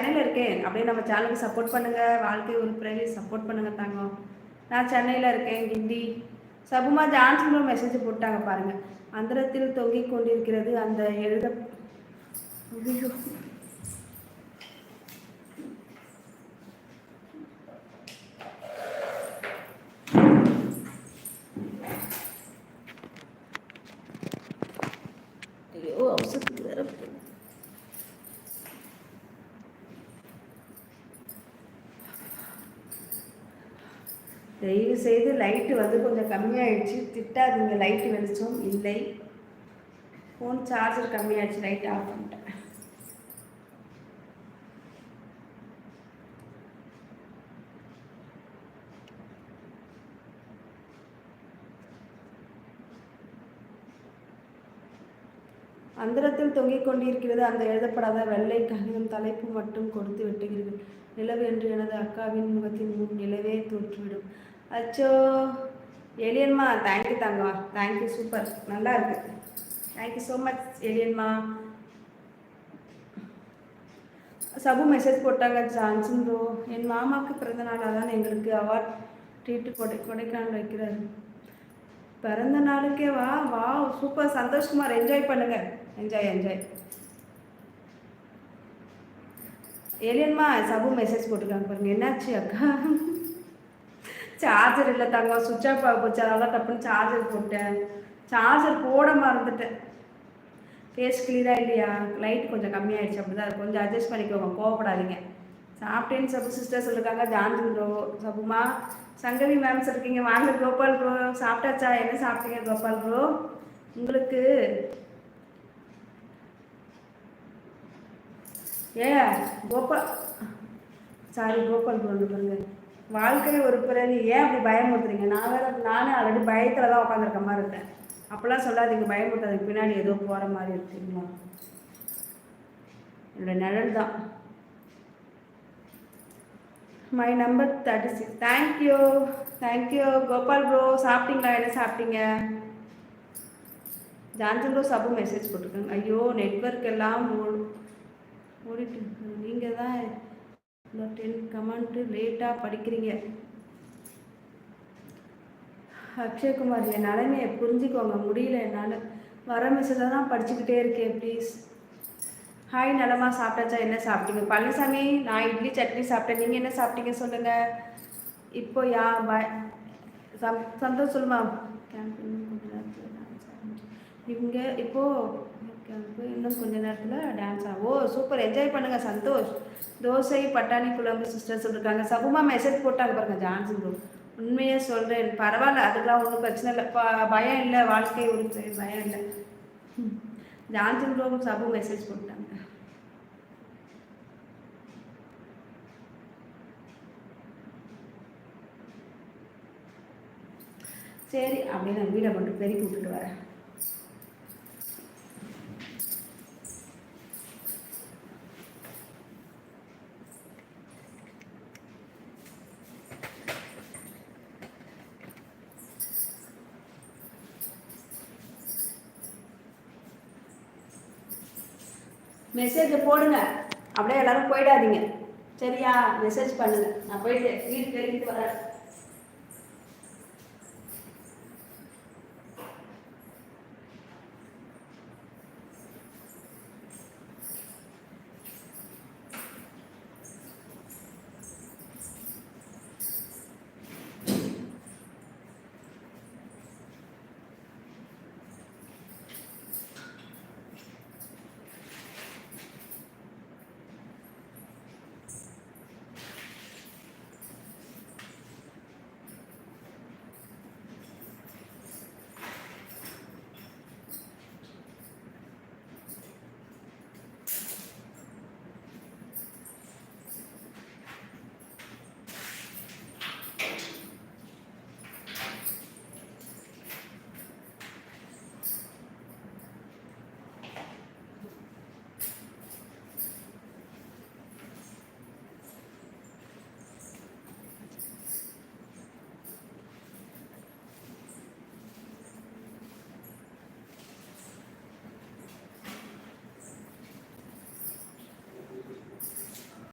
சென்னையில் இருக்கேன். அப்படியே நம்ம சேனலுக்கு சப்போர்ட் பண்ணுங்கள். வாழ்க்கை ஒரு பிறகு சப்போர்ட் பண்ணுங்கள் தாங்க. நான் சென்னையில் இருக்கேன், கிண்டி. சபுமா ஜான்சன் மெசேஜ் போட்டாங்க பாருங்கள். அந்தரத்தில் தொங்கிக் கொண்டிருக்கிறது அந்த எழுத. ஐயோ அவசரத்துக்கு வேற தயவு செய்து லைட்டு வந்து கொஞ்சம் கம்மியாயிடுச்சு, திட்டாதீங்க. லைட்டு வெளிச்சம் இல்லை, ஃபோன் சார்ஜர் கம்மியாயிடுச்சு, லைட் ஆஃப் பண்ணிட்டேன். அந்தரத்தில் தொங்கிக் கொண்டிருக்கிறது அந்த எழுதப்படாத வெள்ளை காகிதம். தலைப்பு மட்டும் கொடுத்து விட்டுகிறீர்கள். நிலவு என்று எனது அக்காவின் முகத்தின் முன் நிலவே தோற்றுவிடும். அச்சோ ஏலியன்மா, தேங்க்யூ தாங்கம்மா, தேங்க்யூ, சூப்பர், நல்லா இருக்கு. தேங்க்யூ ஸோ மச் ஏலியன்மா. சபு மெசேஜ் போட்டாங்க, ஜான்சன் ப்ரோ என் மாமாவுக்கு பிறந்த நாளாக தான் எங்களுக்கு அவார்ட் ட்ரீட்டு கொடைக்கானல் வைக்கிறாரு. பிறந்த நாளுக்கே வா வா, சூப்பர், சந்தோஷ்குமார், என்ஜாய் பண்ணுங்க, என்ஜாய் என்ஜாய். ஏலியன்மா சபு மெசேஜ் போட்டுருக்காங்க பாருங்க. என்னாச்சு அக்கா? சார்ஜர் இல்லை தாங்க, சுவிட்ச் ஆஃப் ஆக போச்சு, அதெல்லாம் டப்புன்னு சார்ஜர் போட்டேன். சார்ஜர் போட மறந்துட்டேன். ஃபேஸ் கிளியராக இல்லையா? லைட் கொஞ்சம் கம்மியாயிடுச்சு, அப்படி தான் கொஞ்சம் அட்ஜஸ்ட் பண்ணிக்கோங்க, கோவப்படாதீங்க. சாப்பிட்டேன்னு சபு சிஸ்டர் சொல்லியிருக்காங்க. ஜான்சன் ப்ரோ, சபுமா, சங்கவி மேம் சொல்லிருக்கீங்க. வாங்க கோபால் ப்ரோ, சாப்பிட்டாச்சா? என்ன சாப்பிட்டீங்க கோபால் ப்ரோ? உங்களுக்கு கோபால், சாரி கோபால் ப்ரோ, பாருங்க, வாழ்க்கை ஒரு பிறகு ஏன் அப்படி பயமுறுத்துறீங்க? நானே ஆல்ரெடி பயத்தில் தான் உட்காந்துருக்க மாதிரி இருக்கேன். அப்போல்லாம் சொல்லாதீங்க, பயமுறுத்தாதீங்க. பின்னாடி ஏதோ போகிற மாதிரி இருக்குங்களா? என்னோட நிழல் தான். My number 36. Thank you thank you Gopal bro. சாப்பிட்டீங்களா? என்ன சாப்பிட்டீங்க? ஜான்சன் ப்ரோ சபு மெசேஜ் போட்டிருக்காங்க. ஐயோ நெட்வொர்க் எல்லாம் ஓடிட்டு இருக்கு. நீங்கள் தான் இந்த 10 கமெண்ட்டு லேட்டாக படிக்கிறீங்க. அக்ஷய்குமார், என் நிலைமையை புரிஞ்சுக்கோங்க, முடியல என்னால். வர மெசேஜை தான் படிச்சுக்கிட்டே இருக்கேன், ப்ளீஸ். ஹாய் நலமா, சாப்பிட்டாச்சா? என்ன சாப்பிட்டீங்க? பழனிசாமி, நான் இட்லி சட்னி சாப்பிட்டேன். நீங்கள் என்ன சாப்பிட்டீங்க சொல்லுங்கள். இப்போ சந்தோஷ் சொல்லுமா. இவங்க இப்போது இன்னும் கொஞ்சம் நேரத்தில் டான்ஸ் ஆகும். ஓ சூப்பர், என்ஜாய் பண்ணுங்கள். சந்தோஷ். தோசை பட்டாணி குழம்பு சிஸ்டர் சொல்லியிருக்காங்க. சபுமா மெசேஜ் போட்டாங்க பாருங்க. ஜான்சன் ப்ரோ, உண்மையே சொல்கிறேன், பரவாயில்ல, அதுக்கெலாம் ஒன்றும் பிரச்சனை இல்லை, பயம் இல்லை, வாழ்க்கை ஒரு பயம் இல்லை. ஜான்சன் ப்ரோ சபு மெசேஜ் போட்டாங்க. சரி, அப்படியே நான் வீடை மட்டும் பெருக்கி விட்டுட்டு வரேன். மெசேஜை போடுங்க, அப்படியே எல்லாரும் போயிடாதீங்க, சரியா? மெசேஜ் பண்ணுங்க. நான் போயிட்டு வீடு பெருக்கிட்டு வரேன்.